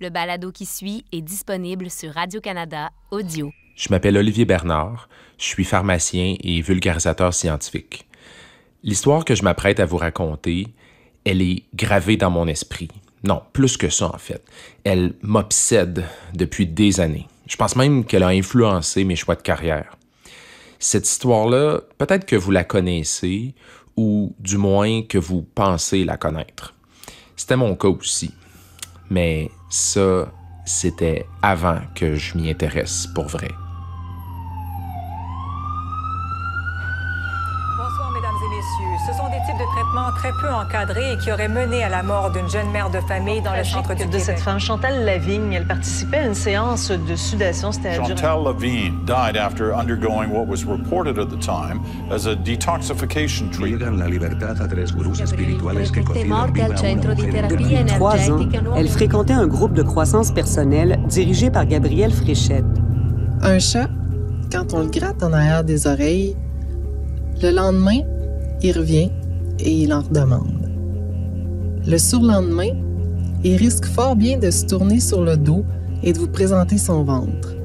Le balado qui suit est disponible sur Radio-Canada Audio. Je m'appelle Olivier Bernard, je suis pharmacien et vulgarisateur scientifique. L'histoire que je m'apprête à vous raconter, elle est gravée dans mon esprit. Non, plus que ça en fait. Elle m'obsède depuis des années. Je pense même qu'elle a influencé mes choix de carrière. Cette histoire-là, peut-être que vous la connaissez, ou du moins que vous pensez la connaître. C'était mon cas aussi. Mais ça, c'était avant que je m'y intéresse pour vrai. Bonsoir, mesdames et messieurs. Ce sont des types de traitements très peu encadrés et qui auraient mené à la mort d'une jeune mère de famille dans le centre du Québec. De cette femme, Chantal Lavigne, elle participait à une séance de sudation. Chantal Lavigne died after undergoing what was reported at the time as a detoxification treatment. Depuis 3 ans, elle fréquentait un groupe de croissance personnelle dirigé par Gabrielle Fréchette. Un chat, quand on le gratte en arrière des oreilles, le lendemain, il revient et il en redemande. Le surlendemain, il risque fort bien de se tourner sur le dos et de vous présenter son ventre.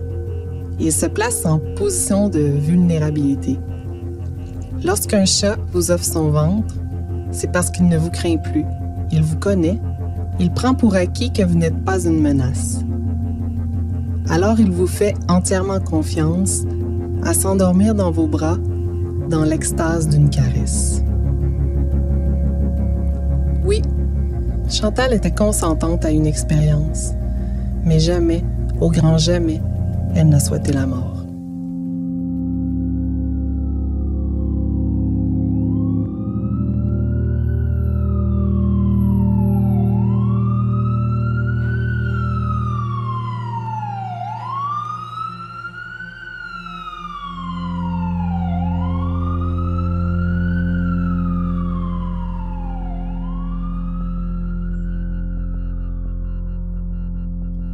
Il se place en position de vulnérabilité. Lorsqu'un chat vous offre son ventre, c'est parce qu'il ne vous craint plus. Il vous connaît. Il prend pour acquis que vous n'êtes pas une menace. Alors il vous fait entièrement confiance à s'endormir dans vos bras dans l'extase d'une caresse. Oui, Chantal était consentante à une expérience, mais jamais, au grand jamais, elle n'a souhaité la mort.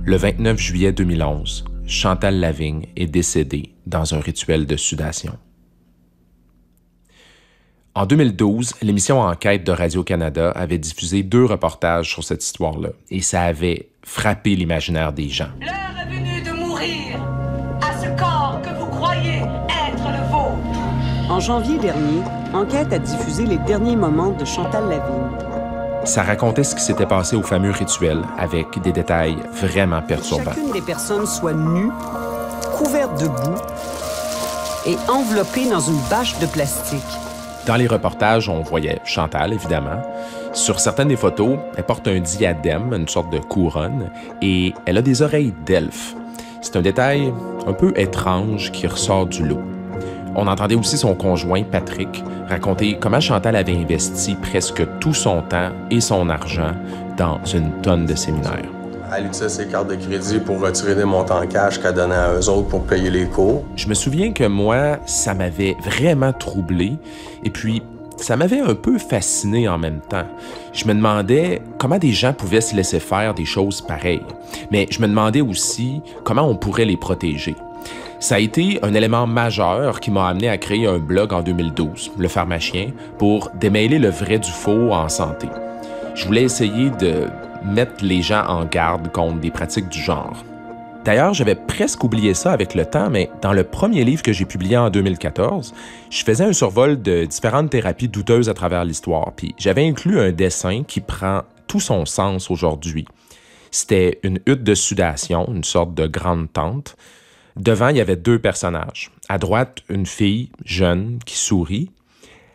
Le 29 juillet 2011, Chantal Lavigne est décédée dans un rituel de sudation. En 2012, l'émission Enquête de Radio-Canada avait diffusé 2 reportages sur cette histoire-là, et ça avait frappé l'imaginaire des gens. L'heure est venue de mourir à ce corps que vous croyez être le vôtre. En janvier dernier, Enquête a diffusé les derniers moments de Chantal Lavigne. Ça racontait ce qui s'était passé au fameux rituel avec des détails vraiment perturbants. Chacune des personnes soit nue, couverte de boue et enveloppée dans une bâche de plastique. Dans les reportages, on voyait Chantal, évidemment. Sur certaines des photos, elle porte un diadème, une sorte de couronne, et elle a des oreilles d'elfe. C'est un détail un peu étrange qui ressort du lot. On entendait aussi son conjoint, Patrick, raconter comment Chantal avait investi presque tout son temps et son argent dans une tonne de séminaires. Elle utilisait ses cartes de crédit pour retirer des montants cash qu'elle donnait à eux autres pour payer les cours. Je me souviens que moi, ça m'avait vraiment troublé et puis ça m'avait un peu fasciné en même temps. Je me demandais comment des gens pouvaient se laisser faire des choses pareilles, mais je me demandais aussi comment on pourrait les protéger. Ça a été un élément majeur qui m'a amené à créer un blog en 2012, Le Pharmacien, pour démêler le vrai du faux en santé. Je voulais essayer de mettre les gens en garde contre des pratiques du genre. D'ailleurs, j'avais presque oublié ça avec le temps, mais dans le premier livre que j'ai publié en 2014, je faisais un survol de différentes thérapies douteuses à travers l'histoire, puis j'avais inclus un dessin qui prend tout son sens aujourd'hui. C'était une hutte de sudation, une sorte de grande tente. Devant, il y avait 2 personnages. À droite, une fille jeune qui sourit.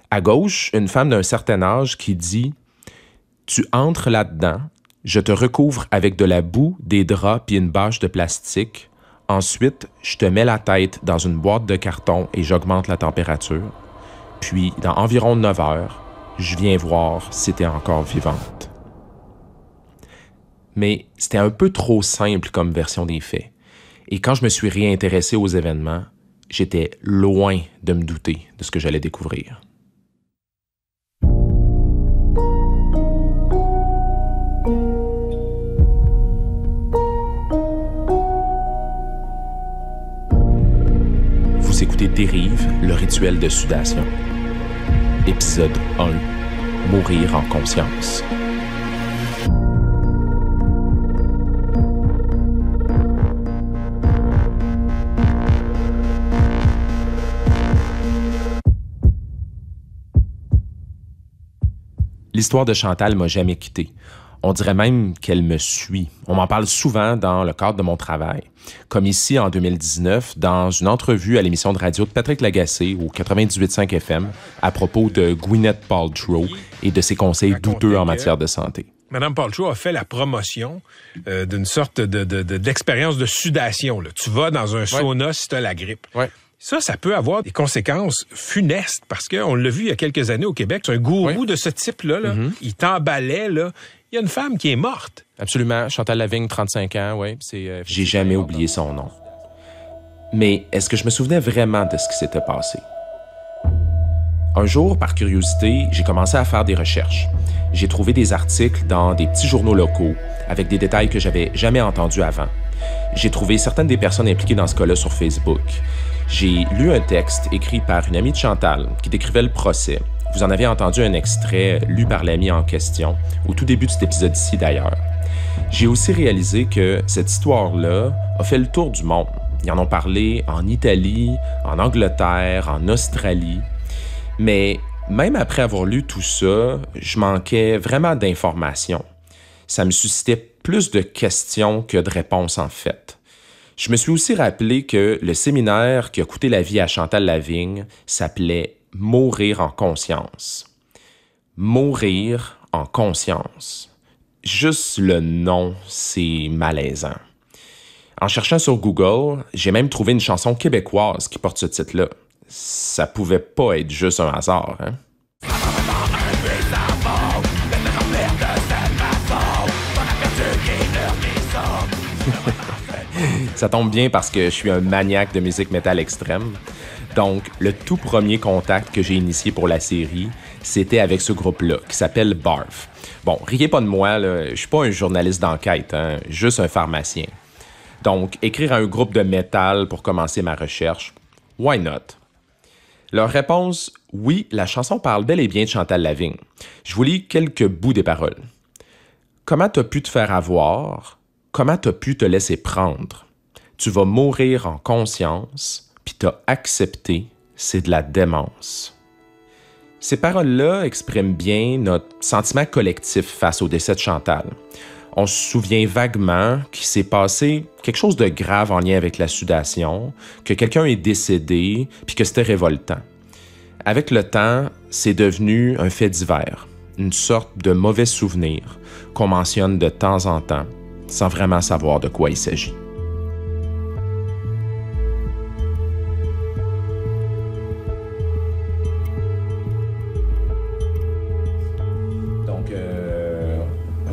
À gauche, une femme d'un certain âge qui dit « Tu entres là-dedans, je te recouvre avec de la boue, des draps puis une bâche de plastique. Ensuite, je te mets la tête dans une boîte de carton et j'augmente la température. Puis, dans environ 9 heures, je viens voir si t'es encore vivante. » Mais c'était un peu trop simple comme version des faits. Et quand je me suis réintéressé aux événements, j'étais loin de me douter de ce que j'allais découvrir. Vous écoutez Dérive, le rituel de sudation. Épisode 1, Mourir en conscience. L'histoire de Chantal m'a jamais quitté. On dirait même qu'elle me suit. On m'en parle souvent dans le cadre de mon travail. Comme ici, en 2019, dans une entrevue à l'émission de radio de Patrick Lagacé au 98.5 FM à propos de Gwyneth Paltrow et de ses conseils douteux en matière de santé. Mme Paltrow a fait la promotion d'une sorte d'expérience de sudation. Là. Tu vas dans un sauna si tu as la grippe. Ouais. Ça peut avoir des conséquences funestes parce qu'on l'a vu il y a quelques années au Québec. C'est un gourou de ce type-là. Là. Mm-hmm. Il t'emballait. Là. Il y a une femme qui est morte. Absolument. Chantal Lavigne, 35 ans, oui. J'ai jamais oublié son nom. Mais est-ce que je me souvenais vraiment de ce qui s'était passé? Un jour, par curiosité, j'ai commencé à faire des recherches. J'ai trouvé des articles dans des petits journaux locaux avec des détails que j'avais jamais entendus avant. J'ai trouvé certaines des personnes impliquées dans ce cas-là sur Facebook. J'ai lu un texte écrit par une amie de Chantal qui décrivait le procès. Vous en avez entendu un extrait lu par l'ami en question, au tout début de cet épisode-ci d'ailleurs. J'ai aussi réalisé que cette histoire-là a fait le tour du monde. Ils en ont parlé en Italie, en Angleterre, en Australie. Mais même après avoir lu tout ça, je manquais vraiment d'informations. Ça me suscitait plus de questions que de réponses en fait. Je me suis aussi rappelé que le séminaire qui a coûté la vie à Chantal Lavigne s'appelait « Mourir en conscience ». Mourir en conscience. Juste le nom, c'est malaisant. En cherchant sur Google, j'ai même trouvé une chanson québécoise qui porte ce titre-là. Ça pouvait pas être juste un hasard, hein? Ça tombe bien parce que je suis un maniaque de musique métal extrême. Donc, le tout premier contact que j'ai initié pour la série, c'était avec ce groupe-là, qui s'appelle Barf. Bon, riez pas de moi, là, je suis pas un journaliste d'enquête, hein, juste un pharmacien. Donc, écrire à un groupe de métal pour commencer ma recherche, why not? Leur réponse, oui, la chanson parle bel et bien de Chantal Lavigne. Je vous lis quelques bouts des paroles. Comment t'as pu te faire avoir? Comment t'as pu te laisser prendre? Tu vas mourir en conscience, puis t'as accepté, c'est de la démence. Ces paroles-là expriment bien notre sentiment collectif face au décès de Chantal. On se souvient vaguement qu'il s'est passé quelque chose de grave en lien avec la sudation, que quelqu'un est décédé, puis que c'était révoltant. Avec le temps, c'est devenu un fait divers, une sorte de mauvais souvenir qu'on mentionne de temps en temps, sans vraiment savoir de quoi il s'agit.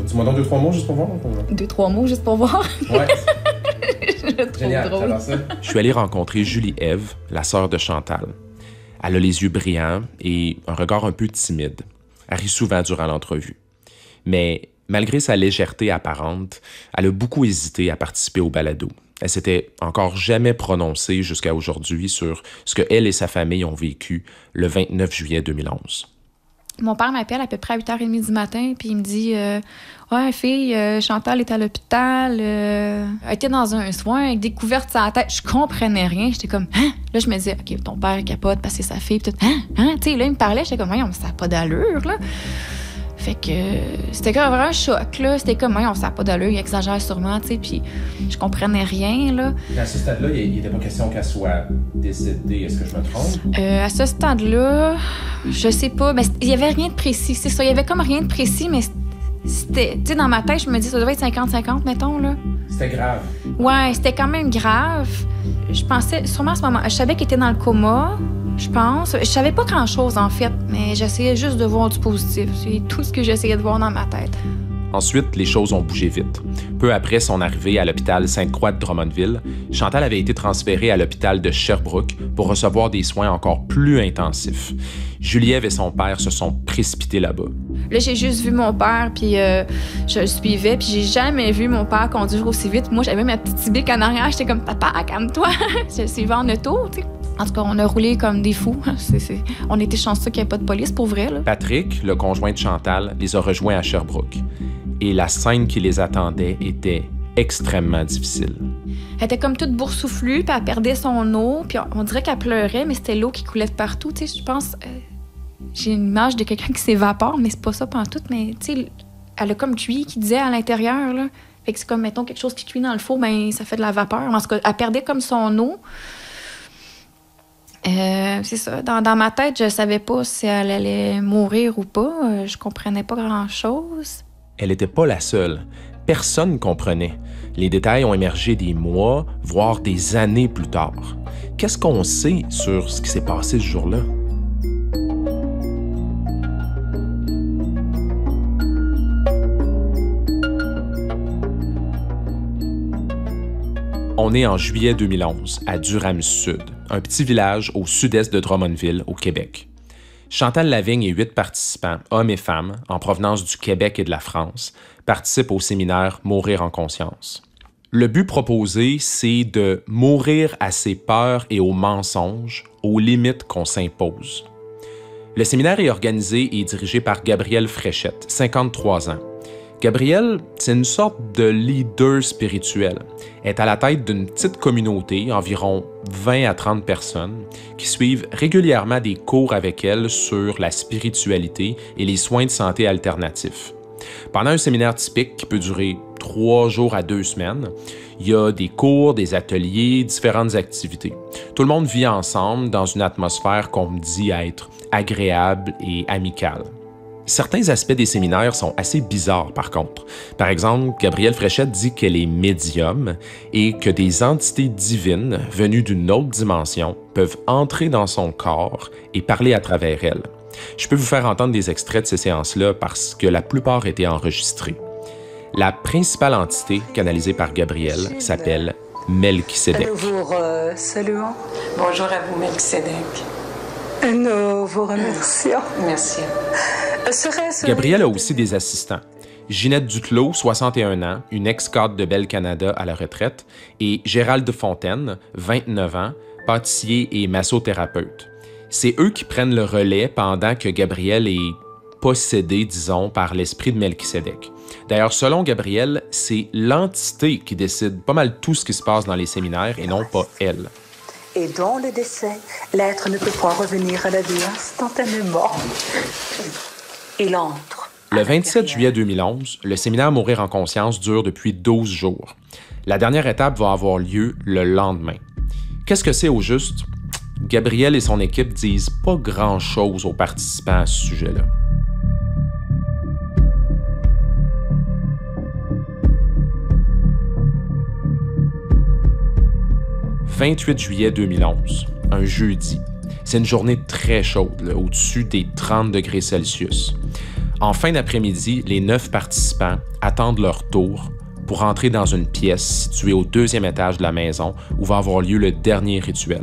Dis-moi donc 2-3 mots juste pour voir. 2-3 mots juste pour voir? Ouais. Génial, drôle. Je suis allé rencontrer Julie-Ève, la sœur de Chantal. Elle a les yeux brillants et un regard un peu timide. Elle rit souvent durant l'entrevue. Mais malgré sa légèreté apparente, elle a beaucoup hésité à participer au balado. Elle s'était encore jamais prononcée jusqu'à aujourd'hui sur ce qu'elle et sa famille ont vécu le 29 juillet 2011. Mon père m'appelle à peu près à 8h30 du matin, puis il me dit « Ouais, fille, Chantal est à l'hôpital, elle était dans un soin avec des couvertes sur la tête. » Je comprenais rien, j'étais comme « Hein? » Là, je me disais « OK, ton père capote parce que c'est sa fille, puis tout. Hein? Hein? » Tu sais, là, il me parlait, j'étais comme « Ça n'a pas d'allure, là. » Fait que c'était comme vraiment un choc, là. C'était comme « Ça n'a pas d'allure, il exagère sûrement, tu sais. » Puis je comprenais rien, là. À ce stade-là, il n'était pas question qu'elle soit décédée. Est-ce que je me trompe? À ce stade-là, je sais pas. Ben, il y avait rien de précis, c'est ça. Il y avait comme rien de précis, mais c'était... Tu sais, dans ma tête, je me dis ça devait être 50-50, mettons, là. C'était grave. Ouais, c'était quand même grave. Je pensais, sûrement à ce moment, je savais qu'il était dans le coma, je pense. Je savais pas grand-chose, en fait, mais j'essayais juste de voir du positif. C'est tout ce que j'essayais de voir dans ma tête. Ensuite, les choses ont bougé vite. Peu après son arrivée à l'hôpital Sainte-Croix de Drummondville, Chantal avait été transférée à l'hôpital de Sherbrooke pour recevoir des soins encore plus intensifs. Julie-Ève et son père se sont précipités là-bas. Là, j'ai juste vu mon père, puis je le suivais, puis j'ai jamais vu mon père conduire aussi vite. Moi, j'avais ma petite bique en arrière, j'étais comme « Papa, calme-toi! » Je le suivais en auto, tu sais. En tout cas, on a roulé comme des fous. On était chanceux qu'il n'y ait pas de police, pour vrai, là. Patrick, le conjoint de Chantal, les a rejoints à Sherbrooke. Et la scène qui les attendait était extrêmement difficile. Elle était comme toute boursouflue, puis elle perdait son eau, puis on dirait qu'elle pleurait, mais c'était l'eau qui coulait de partout, tu sais, je pense... j'ai une image de quelqu'un qui s'évapore, mais c'est pas ça pantoute, mais tu sais, elle a comme cuit, qui disait à l'intérieur, là. Fait que c'est comme, mettons, quelque chose qui cuit dans le four, ben ça fait de la vapeur. En tout cas, elle perdait comme son eau. C'est ça. Dans ma tête, je savais pas si elle allait mourir ou pas. Je comprenais pas grand-chose. Elle n'était pas la seule. Personne ne comprenait. Les détails ont émergé des mois, voire des années plus tard. Qu'est-ce qu'on sait sur ce qui s'est passé ce jour-là? On est en juillet 2011, à Durham-Sud, un petit village au sud-est de Drummondville, au Québec. Chantal Lavigne et 8 participants, hommes et femmes, en provenance du Québec et de la France, participent au séminaire Mourir en conscience. Le but proposé, c'est de mourir à ses peurs et aux mensonges, aux limites qu'on s'impose. Le séminaire est organisé et dirigé par Gabrielle Fréchette, 53 ans. Gabrielle, c'est une sorte de leader spirituel. Elle est à la tête d'une petite communauté, environ 20 à 30 personnes, qui suivent régulièrement des cours avec elle sur la spiritualité et les soins de santé alternatifs. Pendant un séminaire typique qui peut durer 3 jours à 2 semaines, il y a des cours, des ateliers, différentes activités. Tout le monde vit ensemble dans une atmosphère qu'on me dit être agréable et amicale. Certains aspects des séminaires sont assez bizarres, par contre. Par exemple, Gabrielle Fréchette dit qu'elle est médium et que des entités divines venues d'une autre dimension peuvent entrer dans son corps et parler à travers elle. Je peux vous faire entendre des extraits de ces séances-là parce que la plupart étaient enregistrés. La principale entité canalisée par Gabrielle s'appelle Melchisédek. Nous vous saluons. Bonjour à vous, Melchisédek. Nous vous remercions. Merci. Gabrielle a aussi des assistants. Ginette Duclos, 61 ans, une ex-cadre de Bell Canada à la retraite, et Gérald Fontaine, 29 ans, pâtissier et massothérapeute. C'est eux qui prennent le relais pendant que Gabrielle est possédée, disons, par l'esprit de Melchisédek. D'ailleurs, selon Gabrielle, c'est l'entité qui décide pas mal tout ce qui se passe dans les séminaires et non pas elle. Et dans le décès, l'être ne peut point revenir à la vie instantanément. Il entre. Le 27 juillet 2011, le séminaire Mourir en conscience dure depuis 12 jours. La dernière étape va avoir lieu le lendemain. Qu'est-ce que c'est au juste? Gabrielle et son équipe disent pas grand-chose aux participants à ce sujet-là. « 28 juillet 2011, un jeudi. C'est une journée très chaude, là, au-dessus des 30 degrés Celsius. En fin d'après-midi, les 9 participants attendent leur tour pour entrer dans une pièce située au 2e étage de la maison où va avoir lieu le dernier rituel.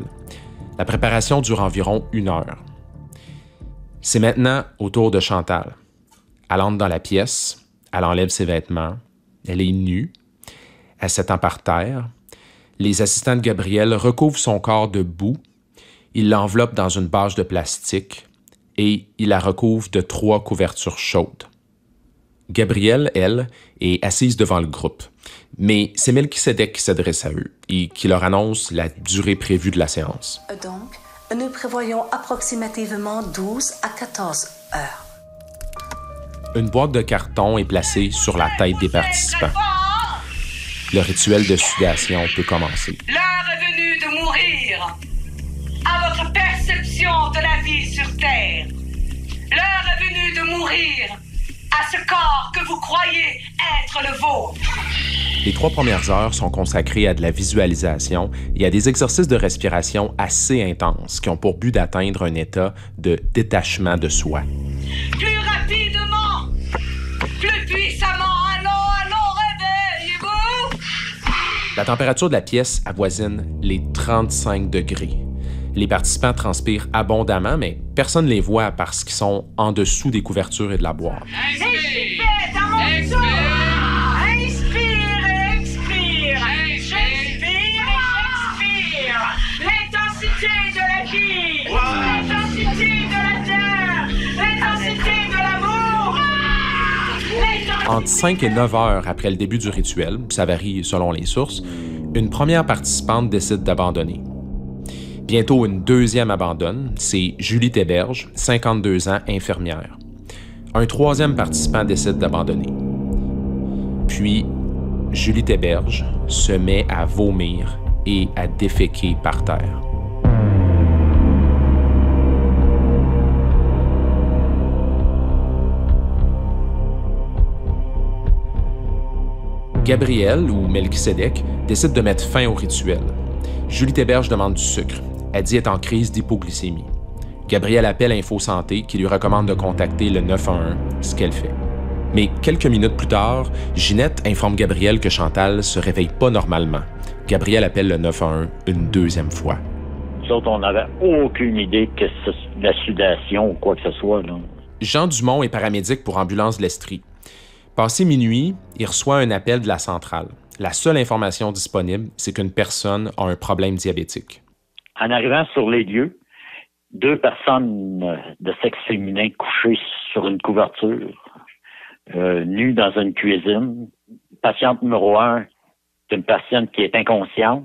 La préparation dure environ 1 heure. C'est maintenant au tour de Chantal. Elle entre dans la pièce, elle enlève ses vêtements, elle est nue, elle s'étend par terre. Les assistants de Gabrielle recouvrent son corps de boue, ils l'enveloppent dans une bâche de plastique et ils la recouvrent de 3 couvertures chaudes. Gabrielle, elle, est assise devant le groupe, mais c'est Melchisédek qui s'adresse à eux et qui leur annonce la durée prévue de la séance. Donc, nous prévoyons approximativement 12 à 14 heures. Une boîte de carton est placée sur la tête des participants. Le rituel de sudation peut commencer. L'heure est venue de mourir à votre perception de la vie sur Terre. L'heure est venue de mourir à ce corps que vous croyez être le vôtre. Les 3 premières heures sont consacrées à de la visualisation et à des exercices de respiration assez intenses qui ont pour but d'atteindre un état de détachement de soi. Plus rapidement, plus puissamment. La température de la pièce avoisine les 35 degrés. Les participants transpirent abondamment, mais personne ne les voit parce qu'ils sont en dessous des couvertures et de la boîte. Inspire, expire, expire, expire, l'intensité de la vie, l'intensité de la terre, l'intensité de l'amour. Entre 5 et 9 heures après le début du rituel, ça varie selon les sources, une première participante décide d'abandonner. Bientôt, une deuxième abandonne. C'est Julie Théberge, 52 ans, infirmière. Un troisième participant décide d'abandonner. Puis, Julie Théberge se met à vomir et à déféquer par terre. Gabriel, ou Melchisedec, décide de mettre fin au rituel. Julie Théberge demande du sucre. Elle dit être en crise d'hypoglycémie. Gabriel appelle Info Santé qui lui recommande de contacter le 911, ce qu'elle fait. Mais quelques minutes plus tard, Ginette informe Gabriel que Chantal se réveille pas normalement. Gabriel appelle le 911 une deuxième fois. Nous autres, on n'avait aucune idée que c'est la sudation ou quoi que ce soit. Là. Jean Dumont est paramédic pour Ambulance de l'Estrie. Passé minuit, il reçoit un appel de la centrale. La seule information disponible, c'est qu'une personne a un problème diabétique. En arrivant sur les lieux, 2 personnes de sexe féminin couchées sur une couverture, nues dans une cuisine. Patiente numéro 1, c'est une patiente qui est inconsciente.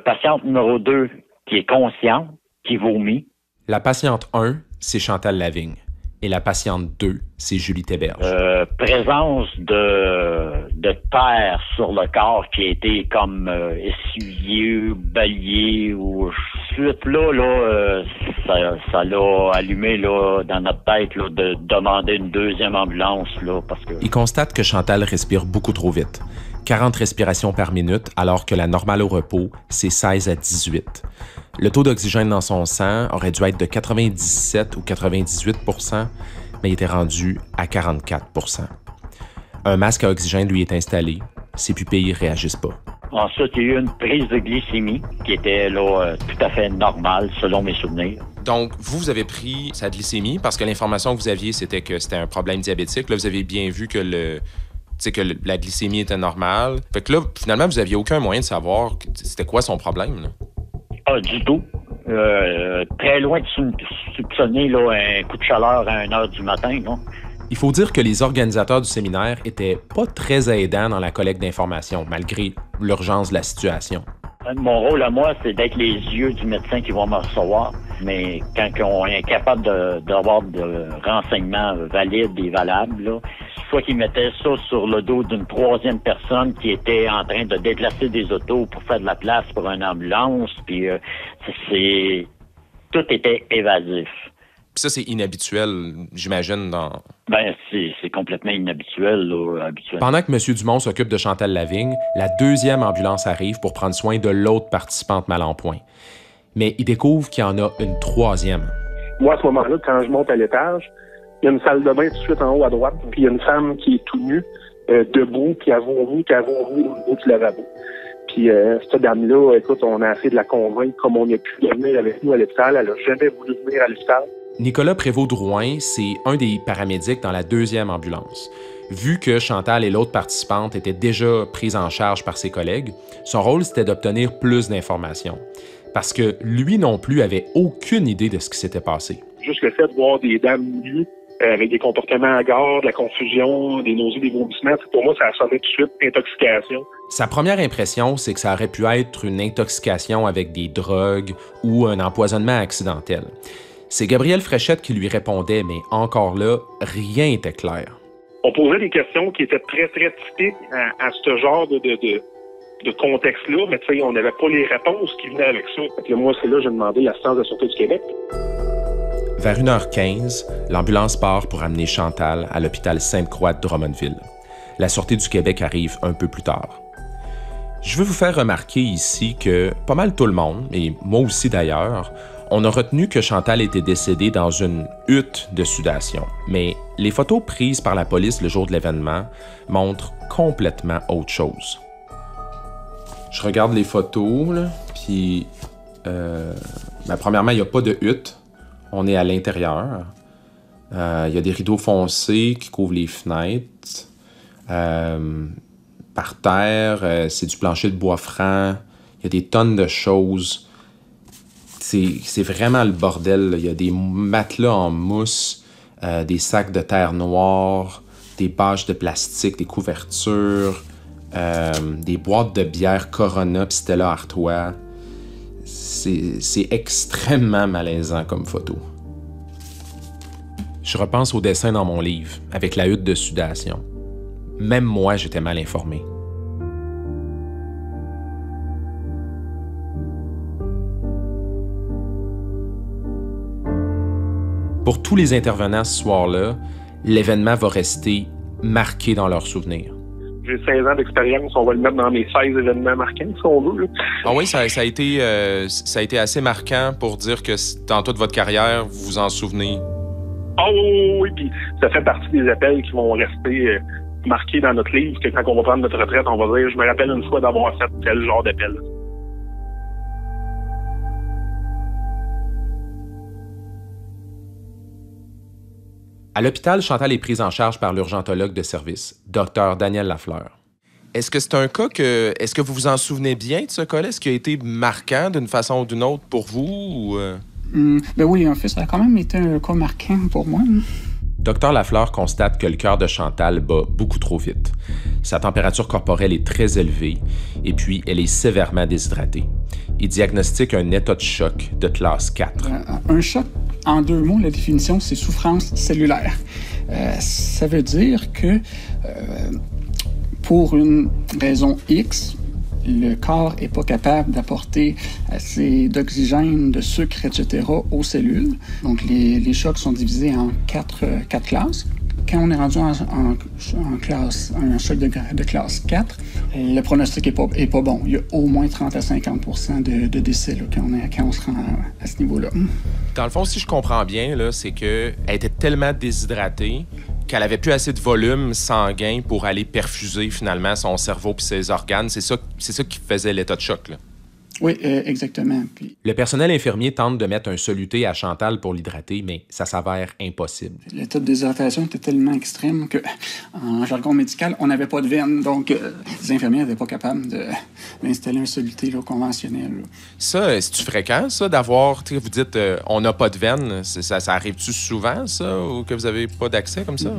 Patiente numéro 2, qui est consciente, qui vomit. La patiente 1, c'est Chantal Lavigne. Et la patiente 2, c'est Julie Théberge. Présence de terre sur le corps qui a été comme essuyé, balayé ou suite là, ça l'a allumé là, dans notre tête là, de demander une deuxième ambulance là, parce que. Il constate que Chantal respire beaucoup trop vite. 40 respirations par minute, alors que la normale au repos, c'est 16 à 18. Le taux d'oxygène dans son sang aurait dû être de 97 ou 98 %, mais il était rendu à 44 %. Un masque à oxygène lui est installé. Ses pupilles ne réagissent pas. Ensuite, il y a eu une prise de glycémie qui était là, tout à fait normale, selon mes souvenirs. Donc, vous avez pris sa glycémie parce que l'information que vous aviez, c'était que c'était un problème diabétique. Là, vous avez bien vu que la glycémie était normale. Fait que là, finalement, vous n'aviez aucun moyen de savoir c'était quoi son problème, là. Pas du tout. Très loin de soupçonner là, un coup de chaleur à 1h du matin. Là. Il faut dire que les organisateurs du séminaire étaient pas très aidants dans la collecte d'informations, malgré l'urgence de la situation. Mon rôle à moi, c'est d'être les yeux du médecin qui va me recevoir. Mais quand on est incapable d'avoir de renseignements valides et valables, là, soit qu'ils mettaient ça sur le dos d'une troisième personne qui était en train de déplacer des autos pour faire de la place pour une ambulance, puis tout était évasif. Puis ça, c'est inhabituel, j'imagine, dans... Ben, c'est complètement inhabituel, là, habituellement. Pendant que M. Dumont s'occupe de Chantal Lavigne, la deuxième ambulance arrive pour prendre soin de l'autre participante mal en point. Mais il découvre qu'il y en a une troisième. Moi, à ce moment-là, quand je monte à l'étage, il y a une salle de bain tout de suite en haut à droite, puis il y a une femme qui est tout nue, debout, qui a vomi au niveau du lavabo. Puis cette dame-là, écoute, on a essayé de la convaincre comme on a pu venir avec nous à l'hôpital. Elle n'a jamais voulu venir à l'hôpital. Nicolas Prévost-Drouin, c'est un des paramédics dans la deuxième ambulance. Vu que Chantal et l'autre participante étaient déjà prises en charge par ses collègues, son rôle, c'était d'obtenir plus d'informations. Parce que lui non plus avait aucune idée de ce qui s'était passé. Juste le fait de voir des dames nues avec des comportements hagards, de la confusion, des nausées, des vomissements, pour moi, ça a sonné tout de suite intoxication. Sa première impression, c'est que ça aurait pu être une intoxication avec des drogues ou un empoisonnement accidentel. C'est Gabriel Fréchette qui lui répondait, mais encore là, rien n'était clair. On posait des questions qui étaient très, très typiques à ce genre de contexte-là, mais tu sais, on n'avait pas les réponses qui venaient avec ça. Fait que moi, c'est là que j'ai demandé l'assistance de la Sûreté du Québec. Vers 1h15, l'ambulance part pour amener Chantal à l'hôpital Sainte-Croix de Drummondville. La Sûreté du Québec arrive un peu plus tard. Je veux vous faire remarquer ici que pas mal tout le monde, et moi aussi d'ailleurs, on a retenu que Chantal était décédée dans une hutte de sudation. Mais les photos prises par la police le jour de l'événement montrent complètement autre chose. Je regarde les photos, là, puis premièrement, il n'y a pas de hutte. On est à l'intérieur. Il y a des rideaux foncés qui couvrent les fenêtres. Par terre, c'est du plancher de bois franc. Il y a des tonnes de choses. C'est vraiment le bordel, là. Il y a des matelas en mousse, des sacs de terre noire, des bâches de plastique, des couvertures, des boîtes de bière Corona pis Stella Artois. C'est extrêmement malaisant comme photo. Je repense au dessin dans mon livre, avec la hutte de sudation. Même moi, j'étais mal informé. Pour tous les intervenants ce soir-là, l'événement va rester marqué dans leurs souvenirs. J'ai 16 ans d'expérience, on va le mettre dans mes 16 événements marquants, si on veut. Là. Ah oui, ça a été assez marquant pour dire que dans toute votre carrière, vous vous en souvenez. Ah oui, puis ça fait partie des appels qui vont rester marqués dans notre livre, que quand on va prendre notre retraite, on va dire « Je me rappelle une fois d'avoir fait tel genre d'appel ». À l'hôpital, Chantal est prise en charge par l'urgentologue de service, Dr Daniel Lafleur. Est-ce que c'est un cas que... Est-ce que vous vous en souvenez bien de ce cas-là? Est-ce qu'il a été marquant d'une façon ou d'une autre pour vous? Ou Ben oui, en fait, ça a quand même été un cas marquant pour moi. Dr Lafleur constate que le cœur de Chantal bat beaucoup trop vite. Sa température corporelle est très élevée et puis elle est sévèrement déshydratée. Il diagnostique un état de choc de classe 4. Un choc, en 2 mots, la définition, c'est souffrance cellulaire. Ça veut dire que pour une raison X, le corps n'est pas capable d'apporter assez d'oxygène, de sucre, etc. aux cellules. Donc, les chocs sont divisés en 4 classes. Quand on est rendu en classe, un choc de classe 4, le pronostic est pas bon. Il y a au moins 30 à 50% de décès là, quand on se rend à ce niveau-là. Dans le fond, si je comprends bien, là, c'est qu'elle était tellement déshydratée qu'elle avait plus assez de volume sanguin pour aller perfuser finalement son cerveau puis ses organes. C'est ça qui faisait l'état de choc, là. Oui, exactement. Puis... Le personnel infirmier tente de mettre un soluté à Chantal pour l'hydrater, mais ça s'avère impossible. L'état de déshydratation était tellement extrême qu'en jargon médical, on n'avait pas de veine. Donc, les infirmiers n'étaient pas capables d'installer un soluté là, conventionnel. Là. Ça, c'est-tu fréquent, ça, d'avoir... Vous dites, on n'a pas de veine. Ça arrive-tu souvent, ça, ou que vous n'avez pas d'accès comme ça?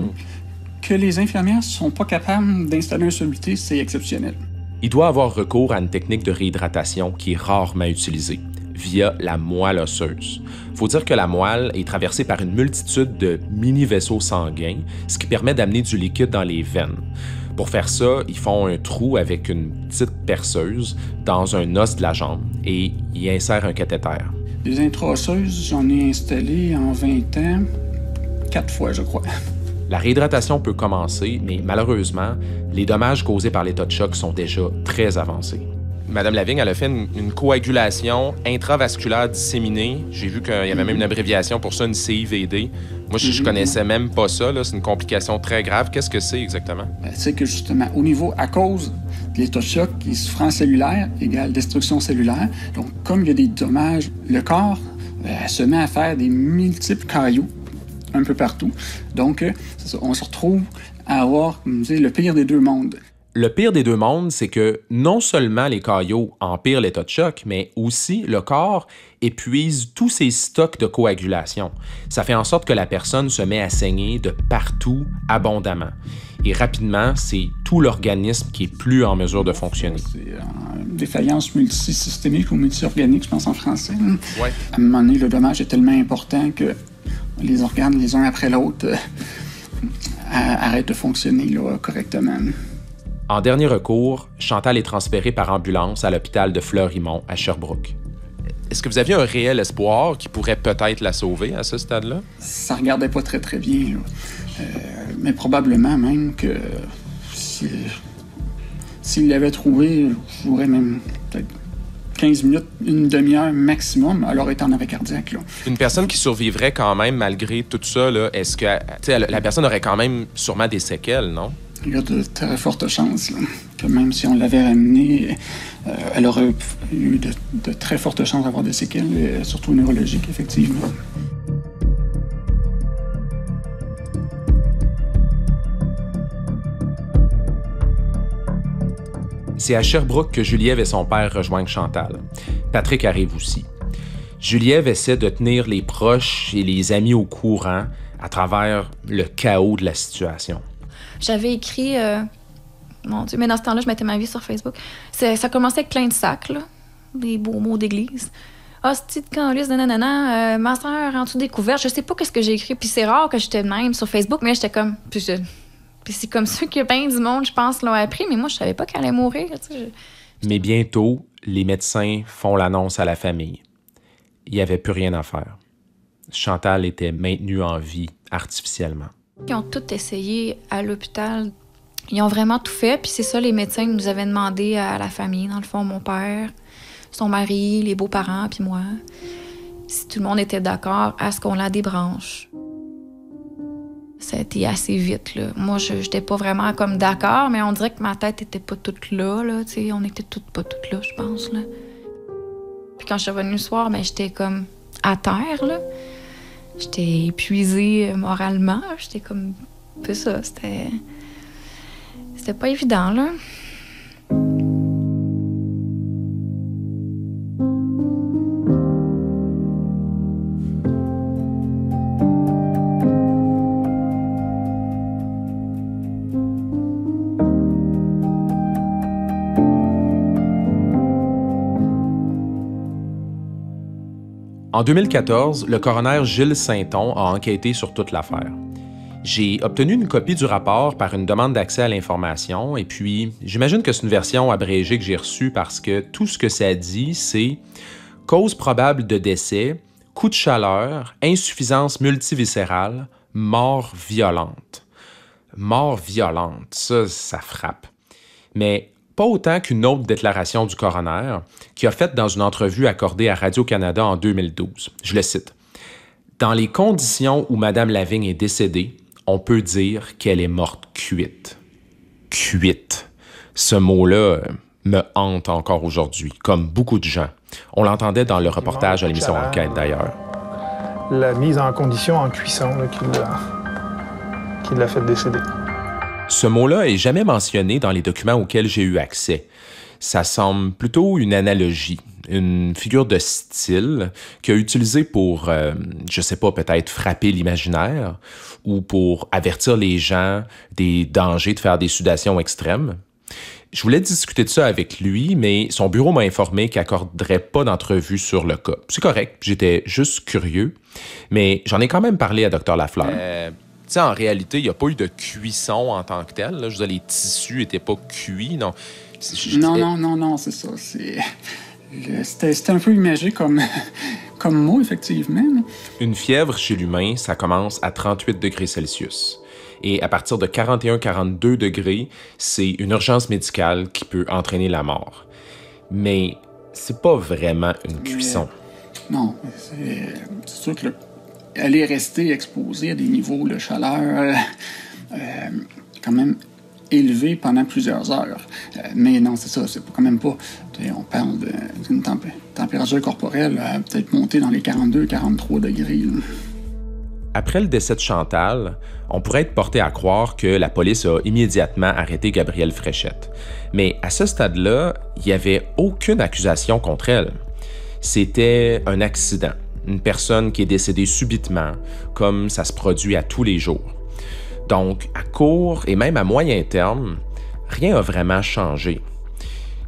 Que les infirmières ne sont pas capables d'installer un soluté, c'est exceptionnel. Il doit avoir recours à une technique de réhydratation qui est rarement utilisée, via la moelle osseuse. Il faut dire que la moelle est traversée par une multitude de mini-vaisseaux sanguins, ce qui permet d'amener du liquide dans les veines. Pour faire ça, ils font un trou avec une petite perceuse dans un os de la jambe et y insèrent un cathéter. Les intra-osseuses, j'en ai installé en 20 ans, 4 fois, je crois. La réhydratation peut commencer, mais malheureusement, les dommages causés par l'état de choc sont déjà très avancés. Madame Lavigne, elle a fait une coagulation intravasculaire disséminée. J'ai vu qu'il y avait même une abréviation pour ça, une CIVD. Moi, je connaissais même pas ça. Là. C'est une complication très grave. Qu'est-ce que c'est exactement? C'est que justement, au niveau, à cause de l'état de choc, qui est souffrance cellulaire égale destruction cellulaire. Donc, comme il y a des dommages, le corps se met à faire des multiples caillots un peu partout. Donc, on se retrouve à avoir, comme je dis, le pire des 2 mondes. Le pire des 2 mondes, c'est que non seulement les caillots empirent l'état de choc, mais aussi le corps épuise tous ses stocks de coagulation. Ça fait en sorte que la personne se met à saigner de partout abondamment. Et rapidement, c'est tout l'organisme qui est plus en mesure de fonctionner. C'est défaillance multisystémique ou multiorganique, je pense en français. Ouais. À un moment donné, le dommage est tellement important que les organes, les uns après l'autre, arrêtent de fonctionner là, correctement. En dernier recours, Chantal est transférée par ambulance à l'hôpital de Fleurimont à Sherbrooke. Est-ce que vous aviez un réel espoir qui pourrait peut-être la sauver à ce stade-là? Ça regardait pas très, très bien. Là. Mais probablement même que s'il l'avait trouvé, je jouerais même peut-être 15 minutes, une demi-heure maximum, elle aurait été en arrêt cardiaque. Là. Une personne qui survivrait quand même malgré tout ça, là, est-ce que la personne aurait quand même sûrement des séquelles, non? Il y a de très fortes chances là, que même si on l'avait ramenée, elle aurait eu de très fortes chances d'avoir des séquelles, surtout neurologiques, effectivement. C'est à Sherbrooke que Juliève et son père rejoignent Chantal. Patrick arrive aussi. Juliève essaie de tenir les proches et les amis au courant à travers le chaos de la situation. J'avais écrit... mon Dieu, mais dans ce temps-là, je mettais ma vie sur Facebook. Ça commençait avec plein de sacs, là. des beaux mots d'église. Ah, c'est de calice de nanana, ma soeur en dessous des couvertes. Je sais pas qu'est-ce que j'ai écrit. Puis c'est rare que j'étais de même sur Facebook, mais j'étais comme. Puis c'est comme ça que bien du monde, je pense, l'ont appris, mais moi, je savais pas qu'elle allait mourir. Mais bientôt, les médecins font l'annonce à la famille. Il n'y avait plus rien à faire. Chantal était maintenue en vie artificiellement. Ils ont tout essayé à l'hôpital. Ils ont vraiment tout fait. Puis c'est ça, les médecins nous avaient demandé à la famille, dans le fond, mon père, son mari, les beaux-parents, puis moi, si tout le monde était d'accord à ce qu'on la débranche. Ça a été assez vite, là. Moi, je n'étais pas vraiment comme d'accord, mais on dirait que ma tête était pas toute là, tu sais. On était toutes pas toutes là, je pense, là. Puis quand je suis revenue le soir, ben, j'étais comme à terre, là. J'étais épuisée moralement. J'étais comme... un peu ça, c'était pas évident, là. En 2014, le coroner Gilles Sainton a enquêté sur toute l'affaire. J'ai obtenu une copie du rapport par une demande d'accès à l'information et puis j'imagine que c'est une version abrégée que j'ai reçue parce que tout ce que ça dit, c'est « cause probable de décès, coup de chaleur, insuffisance multiviscérale, mort violente ». Mort violente, ça frappe. Mais pas autant qu'une autre déclaration du coroner qui a faite dans une entrevue accordée à Radio-Canada en 2012. Je le cite. « Dans les conditions où Mme Lavigne est décédée, on peut dire qu'elle est morte cuite. » Cuite. Ce mot-là me hante encore aujourd'hui, comme beaucoup de gens. On l'entendait dans le reportage à l'émission Enquête, d'ailleurs. La mise en condition en cuisson là, qui l'a fait décéder. Ce mot-là est jamais mentionné dans les documents auxquels j'ai eu accès. Ça semble plutôt une analogie, une figure de style qu'il a utilisée pour, je sais pas, peut-être frapper l'imaginaire ou pour avertir les gens des dangers de faire des sudations extrêmes. Je voulais discuter de ça avec lui, mais son bureau m'a informé qu'il n'accorderait pas d'entrevue sur le cas. C'est correct, j'étais juste curieux, mais j'en ai quand même parlé à Dr Lafleur. Tu sais, en réalité, il n'y a pas eu de cuisson en tant que tel. Là. Je veux dire, les tissus n'étaient pas cuits. Non, non, c'est ça. C'était un peu imagé comme mot, effectivement. Une fièvre chez l'humain, ça commence à 38 degrés Celsius. Et à partir de 41-42 degrés, c'est une urgence médicale qui peut entraîner la mort. Mais c'est pas vraiment une cuisson. Non, c'est sûr que elle est restée exposée à des niveaux de chaleur quand même élevés pendant plusieurs heures. Mais non, c'est ça, c'est quand même pas... On parle d'une température corporelle peut-être montée dans les 42-43 degrés. Là. Après le décès de Chantal, on pourrait être porté à croire que la police a immédiatement arrêté Gabrielle Fréchette. Mais à ce stade-là, il n'y avait aucune accusation contre elle. C'était un accident. Une personne qui est décédée subitement, comme ça se produit à tous les jours. Donc, à court et même à moyen terme, rien n'a vraiment changé.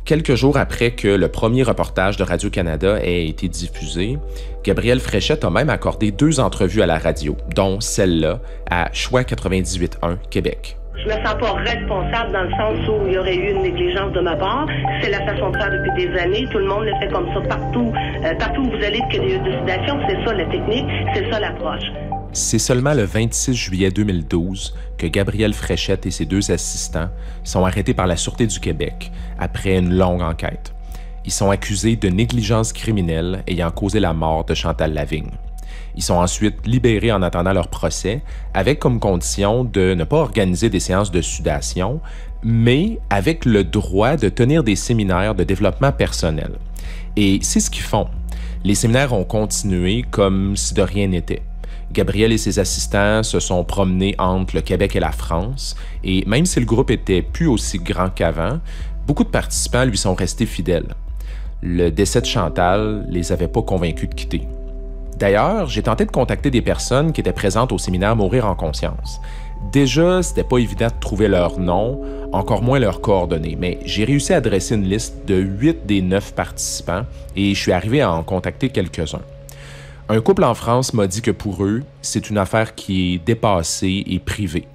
Quelques jours après que le premier reportage de Radio-Canada ait été diffusé, Gabrielle Fréchette a même accordé 2 entrevues à la radio, dont celle-là à Choix 98.1 Québec. Je me sens pas responsable dans le sens où il y aurait eu une négligence de ma part. C'est la façon de faire depuis des années. Tout le monde le fait comme ça partout. Partout où vous allez, qu'il y a des élucidations, c'est ça la technique, c'est ça l'approche. C'est seulement le 26 juillet 2012 que Gabrielle Fréchette et ses 2 assistants sont arrêtés par la Sûreté du Québec après une longue enquête. Ils sont accusés de négligence criminelle ayant causé la mort de Chantal Lavigne. Ils sont ensuite libérés en attendant leur procès, avec comme condition de ne pas organiser des séances de sudation, mais avec le droit de tenir des séminaires de développement personnel. Et c'est ce qu'ils font. Les séminaires ont continué comme si de rien n'était. Gabrielle et ses assistants se sont promenés entre le Québec et la France, et même si le groupe était plus aussi grand qu'avant, beaucoup de participants lui sont restés fidèles. Le décès de Chantal les avait pas convaincus de quitter. D'ailleurs, j'ai tenté de contacter des personnes qui étaient présentes au séminaire Mourir en conscience, Déjà, c'était pas évident de trouver leur nom, encore moins leurs coordonnées, mais j'ai réussi à dresser une liste de 8 des 9 participants et je suis arrivé à en contacter quelques-uns. Un couple en France m'a dit que pour eux, c'est une affaire qui est dépassée et privée.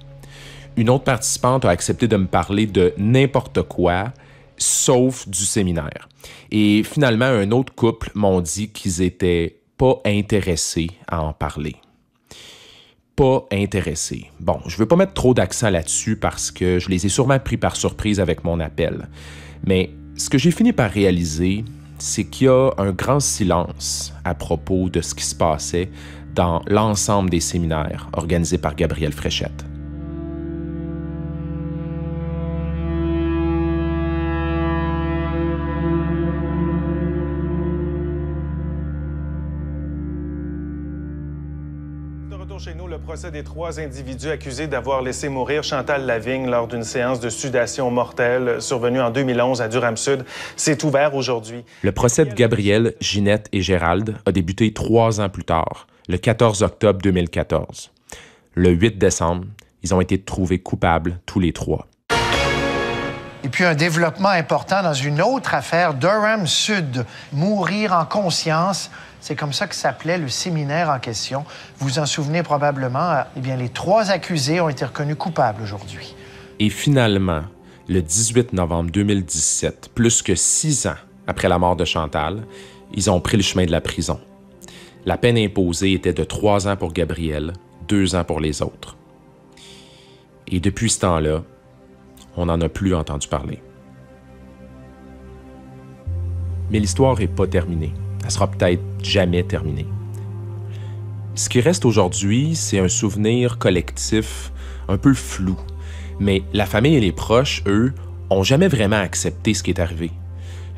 Une autre participante a accepté de me parler de n'importe quoi, sauf du séminaire. Et finalement, un autre couple m'ont dit qu'ils étaient pas intéressés à en parler. Pas intéressés. Bon, je veux pas mettre trop d'accent là-dessus parce que je les ai sûrement pris par surprise avec mon appel. Mais ce que j'ai fini par réaliser, c'est qu'il y a un grand silence à propos de ce qui se passait dans l'ensemble des séminaires organisés par Gabrielle Fréchette. Chez nous, le procès des 3 individus accusés d'avoir laissé mourir Chantal Lavigne lors d'une séance de sudation mortelle survenue en 2011 à Durham-Sud s'est ouvert aujourd'hui. Le procès de Gabrielle, Ginette et Gérald a débuté 3 ans plus tard, le 14 octobre 2014. Le 8 décembre, ils ont été trouvés coupables tous les 3. Et puis un développement important dans une autre affaire, Durham-Sud, mourir en conscience. C'est comme ça que s'appelait le séminaire en question. Vous vous en souvenez probablement. Eh bien, les 3 accusés ont été reconnus coupables aujourd'hui. Et finalement, le 18 novembre 2017, plus que 6 ans après la mort de Chantal, ils ont pris le chemin de la prison. La peine imposée était de 3 ans pour Gabrielle, 2 ans pour les autres. Et depuis ce temps-là, on n'en a plus entendu parler. Mais l'histoire n'est pas terminée. Elle sera peut-être jamais terminée. Ce qui reste aujourd'hui, c'est un souvenir collectif un peu flou. Mais la famille et les proches, eux, ont jamais vraiment accepté ce qui est arrivé.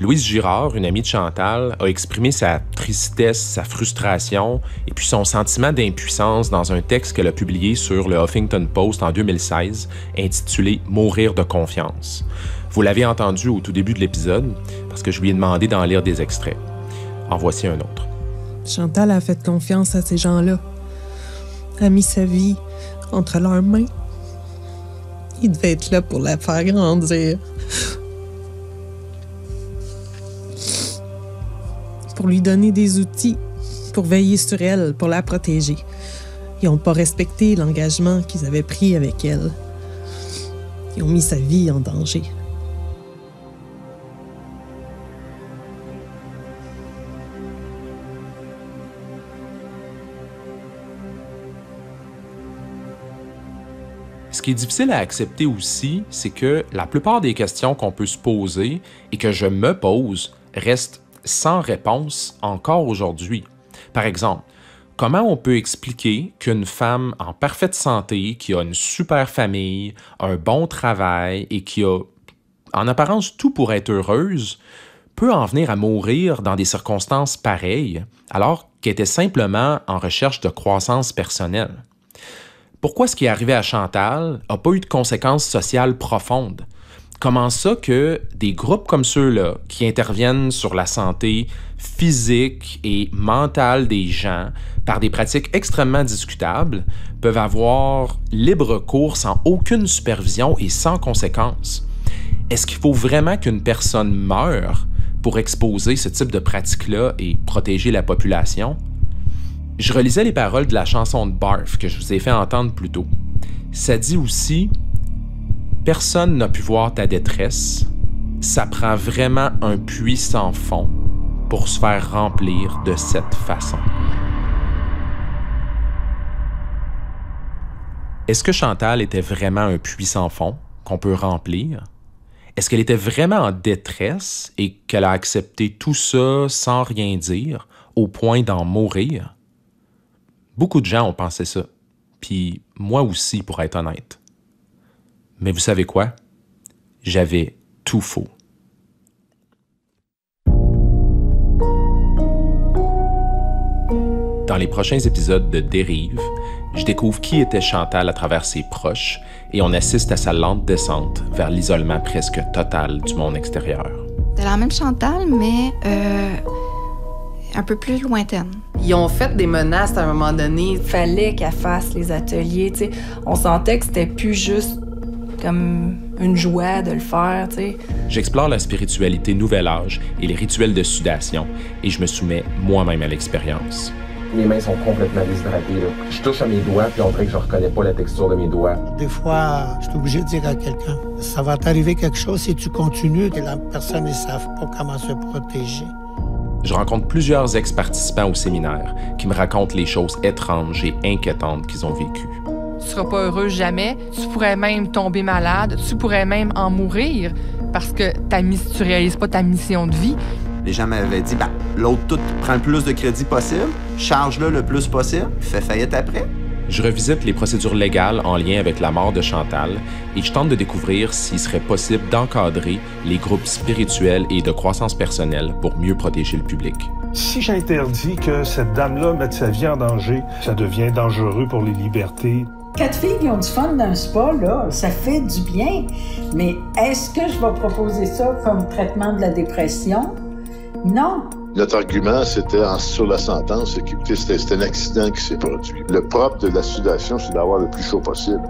Louise Girard, une amie de Chantal, a exprimé sa tristesse, sa frustration et puis son sentiment d'impuissance dans un texte qu'elle a publié sur le Huffington Post en 2016, intitulé « Mourir de confiance ». Vous l'avez entendu au tout début de l'épisode, parce que je lui ai demandé d'en lire des extraits. En voici un autre. Chantal a fait confiance à ces gens-là. A mis sa vie entre leurs mains. Il devait être là pour la faire grandir. Pour lui donner des outils, pour veiller sur elle, pour la protéger. Ils n'ont pas respecté l'engagement qu'ils avaient pris avec elle. Ils ont mis sa vie en danger. Ce qui est difficile à accepter aussi, c'est que la plupart des questions qu'on peut se poser et que je me pose restent sans réponse encore aujourd'hui. Par exemple, comment on peut expliquer qu'une femme en parfaite santé, qui a une super famille, un bon travail et qui a, en apparence, tout pour être heureuse, peut en venir à mourir dans des circonstances pareilles, alors qu'elle était simplement en recherche de croissance personnelle? Pourquoi ce qui est arrivé à Chantal n'a pas eu de conséquences sociales profondes? Comment ça que des groupes comme ceux-là, qui interviennent sur la santé physique et mentale des gens par des pratiques extrêmement discutables, peuvent avoir libre cours sans aucune supervision et sans conséquences? Est-ce qu'il faut vraiment qu'une personne meure pour exposer ce type de pratique-là et protéger la population? Je relisais les paroles de la chanson de Barf que je vous ai fait entendre plus tôt. Ça dit aussi « Personne n'a pu voir ta détresse. Ça prend vraiment un puits sans fond pour se faire remplir de cette façon. » Est-ce que Chantal était vraiment un puits sans fond qu'on peut remplir? Est-ce qu'elle était vraiment en détresse et qu'elle a accepté tout ça sans rien dire, au point d'en mourir? Beaucoup de gens ont pensé ça, puis moi aussi, pour être honnête. Mais vous savez quoi? J'avais tout faux. Dans les prochains épisodes de Dérive, je découvre qui était Chantal à travers ses proches et on assiste à sa lente descente vers l'isolement presque total du monde extérieur. C'est la même Chantal, mais un peu plus lointaine. Ils ont fait des menaces à un moment donné. Il fallait qu'elle fasse les ateliers, tu sais. On sentait que c'était plus juste comme une joie de le faire, tu sais. J'explore la spiritualité Nouvel Âge et les rituels de sudation et je me soumets moi-même à l'expérience. Mes mains sont complètement déshydratées, là. Je touche à mes doigts, puis on dirait que je reconnais pas la texture de mes doigts. Des fois, je suis obligé de dire à quelqu'un, ça va t'arriver quelque chose si tu continues, et la personne ne savent pas comment se protéger. Je rencontre plusieurs ex-participants au séminaire qui me racontent les choses étranges et inquiétantes qu'ils ont vécues. Tu seras pas heureux jamais, tu pourrais même tomber malade, tu pourrais même en mourir parce que tu réalises pas ta mission de vie. Les gens m'avaient dit, l'autre tout prend le plus de crédit possible, charge-le le plus possible, fais faillite après. Je revisite les procédures légales en lien avec la mort de Chantal et je tente de découvrir s'il serait possible d'encadrer les groupes spirituels et de croissance personnelle pour mieux protéger le public. Si j'interdis que cette dame-là mette sa vie en danger, ça devient dangereux pour les libertés. 4 filles qui ont du fun dans un spa, là, ça fait du bien. Mais est-ce que je vais proposer ça comme traitement de la dépression? Non. Notre argument, c'était sur la sentence, c'était un accident qui s'est produit. Le propre de la sudation, c'est d'avoir le plus chaud possible.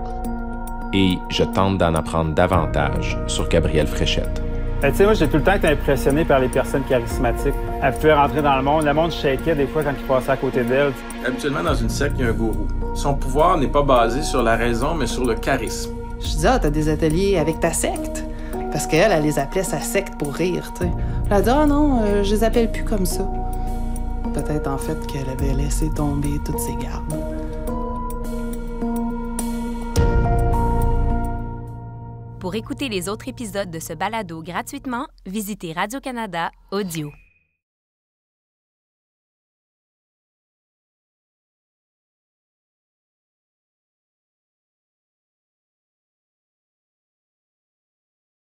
Et je tente d'en apprendre davantage sur Gabrielle Fréchette. Tu sais, moi, j'ai tout le temps été impressionné par les personnes charismatiques. Elle pouvait rentrer dans le monde shakeait des fois quand il passait à côté d'elle. Habituellement, dans une secte, il y a un gourou. Son pouvoir n'est pas basé sur la raison, mais sur le charisme. Je dis, t'as des ateliers avec ta secte? Parce qu'elle, elle les appelait sa secte pour rire, tu sais. Elle a dit, non, je les appelle plus comme ça. Peut-être, en fait, qu'elle avait laissé tomber toutes ses gardes. Pour écouter les autres épisodes de ce balado gratuitement, visitez Radio-Canada Audio.